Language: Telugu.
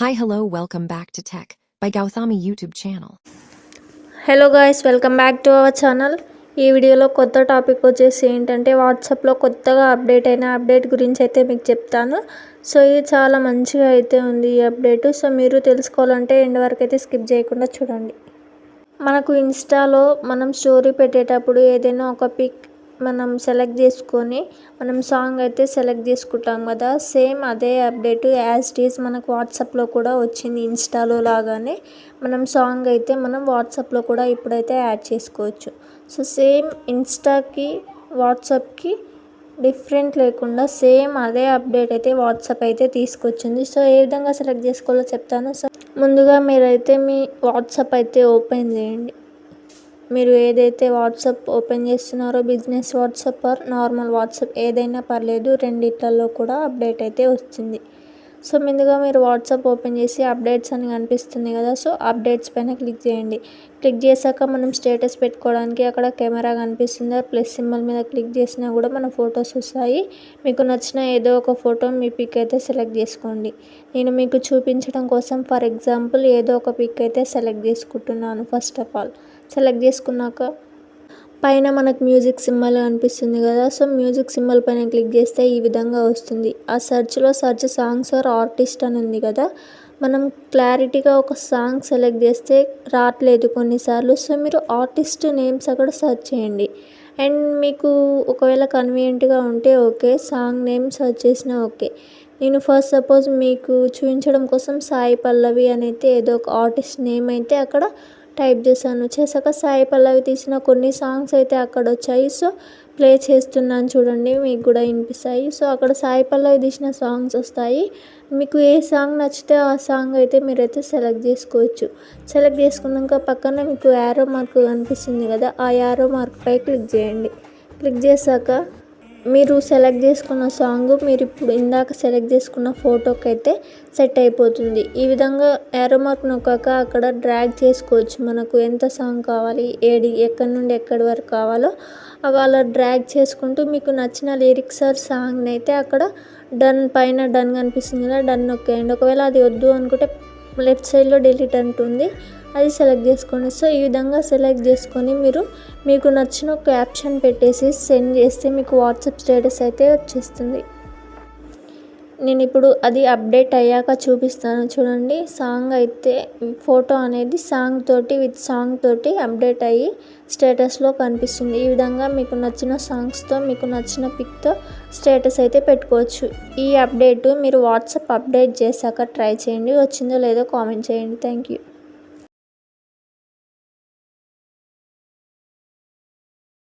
Hi, hello, welcome back to Tech by Gauthami YouTube channel. Hello guys, welcome back to our channel. ఈ వీడియోలో కొత్త టాపిక్ వచ్చేసి ఏంటంటే వాట్సాప్లో కొత్తగా అప్డేట్ అయిన అప్డేట్ గురించి అయితే మీకు చెప్తాను. సో ఇది చాలా మంచిగా అయితే ఉంది ఈ అప్డేట్. సో మీరు తెలుసుకోవాలంటే ఎండ్ వరకు అయితే స్కిప్ చేయకుండా చూడండి. మనకు ఇన్స్టాలో మనం స్టోరీ పెట్టేటప్పుడు ఏదైనా ఒక పిక్ మనం సెలెక్ట్ చేసుకొని మనం సాంగ్ అయితే సెలెక్ట్ చేసుకుంటాం కదా, సేమ్ అదే అప్డేట్ యాజ్ ఇట్ ఈజ్ మనకు వాట్సాప్లో కూడా వచ్చింది. ఇన్స్టాలో లాగానే మనం సాంగ్ అయితే మనం వాట్సాప్లో కూడా ఇప్పుడైతే యాడ్ చేసుకోవచ్చు. సో సేమ్ ఇన్స్టాకి వాట్సాప్కి డిఫరెంట్ లేకుండా సేమ్ అదే అప్డేట్ అయితే వాట్సాప్ అయితే తీసుకొచ్చింది. సో ఏ విధంగా సెలెక్ట్ చేసుకోవాలో చెప్తాను. సో ముందుగా మీరైతే మీ వాట్సాప్ అయితే ఓపెన్ చేయండి. మీరు ఏదైతే వాట్సాప్ ఓపెన్ చేస్తున్నారో business WhatsApp or normal WhatsApp ఏదైనా పర్లేదు, రెండిట్లలో కూడా అప్డేట్ అయితే వస్తుంది. సో ముందుగా మీరు వాట్సాప్ ఓపెన్ చేసి అప్డేట్స్ అని కనిపిస్తుంది కదా, సో అప్డేట్స్ పైన క్లిక్ చేయండి. క్లిక్ చేశాక మనం స్టేటస్ పెట్టుకోవడానికి అక్కడ కెమెరా కనిపిస్తుంది, ప్లస్ సింబల్ మీద క్లిక్ చేసినా కూడా మన ఫొటోస్ వస్తాయి. మీకు నచ్చిన ఏదో ఒక ఫోటో మీ పిక్ అయితే సెలెక్ట్ చేసుకోండి. నేను మీకు చూపించడం కోసం ఫర్ ఎగ్జాంపుల్ ఏదో ఒక పిక్ అయితే సెలెక్ట్ చేసుకుంటున్నాను. ఫస్ట్ ఆఫ్ ఆల్ సెలెక్ట్ చేసుకున్నాక పైన మనకు మ్యూజిక్ సింబల్ కనిపిస్తుంది కదా, సో మ్యూజిక్ సింబల్ పైన క్లిక్ చేస్తే ఈ విధంగా వస్తుంది. ఆ సెర్చ్లో సెర్చ్ సాంగ్స్ ఆర్ ఆర్టిస్ట్ అని ఉంది కదా, మనం క్లారిటీగా ఒక సాంగ్ సెలెక్ట్ చేస్తే రావట్లేదు కొన్నిసార్లు. సో మీరు ఆర్టిస్ట్ నేమ్స్ అక్కడ సెర్చ్ చేయండి. అండ్ మీకు ఒకవేళ కన్వీనియంట్గా ఉంటే ఓకే, సాంగ్ నేమ్ సెర్చ్ చేసినా ఓకే. నేను ఫస్ట్ సపోజ్ మీకు చూపించడం కోసం సాయి పల్లవి అని అయితే ఏదో ఒక ఆర్టిస్ట్ నేమ్ అయితే అక్కడ టైప్ చేశాక సాయి పల్లవి తీసిన కొన్ని సాంగ్స్ అయితే అక్కడ వచ్చాయి. సో ప్లే చేస్తున్నాను చూడండి, మీకు కూడా వినిపిస్తాయి. సో అక్కడ సాయి పల్లవి తీసిన సాంగ్స్ వస్తాయి. మీకు ఏ సాంగ్ నచ్చితే ఆ సాంగ్ అయితే మీరైతే సెలెక్ట్ చేసుకోవచ్చు. సెలెక్ట్ చేసుకున్నాక పక్కన మీకు యారో మార్క్ కనిపిస్తుంది కదా, ఆ యారో మార్క్పై క్లిక్ చేయండి. క్లిక్ చేశాక మీరు సెలెక్ట్ చేసుకున్న సాంగ్ మీరు ఇప్పుడు ఇందాక సెలెక్ట్ చేసుకున్న ఫోటోకి అయితే సెట్ అయిపోతుంది. ఈ విధంగా యారో మార్క్ నొక్కాక అక్కడ డ్రాగ్ చేసుకోవచ్చు. మనకు ఎంత సాంగ్ కావాలి, ఎక్కడి నుండి ఎక్కడి వరకు కావాలో అలా డ్రాగ్ చేసుకుంటూ మీకు నచ్చిన లిరిక్స్ ఆర్ సాంగ్ని అయితే అక్కడ డన్ పైన డన్ కనిపిస్తుంది కదా, డన్ నొక్కేయండి. ఒకవేళ అది వద్దు అనుకుంటే లెఫ్ట్ సైడ్లో డిలీట్ అంటుంది, అది సెలెక్ట్ చేసుకోండి. సో ఈ విధంగా సెలెక్ట్ చేసుకొని మీరు మీకు నచ్చిన క్యాప్షన్ పెట్టేసి సెండ్ చేస్తే మీకు వాట్సాప్ స్టేటస్ అయితే వచ్చేస్తుంది. నేను ఇప్పుడు అది అప్డేట్ అయ్యాక చూపిస్తాను చూడండి. సాంగ్ అయితే ఫోటో అనేది సాంగ్ తోటి విత్ సాంగ్ తోటి అప్డేట్ అయ్యి స్టేటస్లో కనిపిస్తుంది. ఈ విధంగా మీకు నచ్చిన సాంగ్స్తో మీకు నచ్చిన పిక్తో స్టేటస్ అయితే పెట్టుకోవచ్చు. ఈ అప్డేట్ మీరు వాట్సాప్ అప్డేట్ చేశాక ట్రై చేయండి, వచ్చిందో లేదో కామెంట్ చేయండి. Thank you.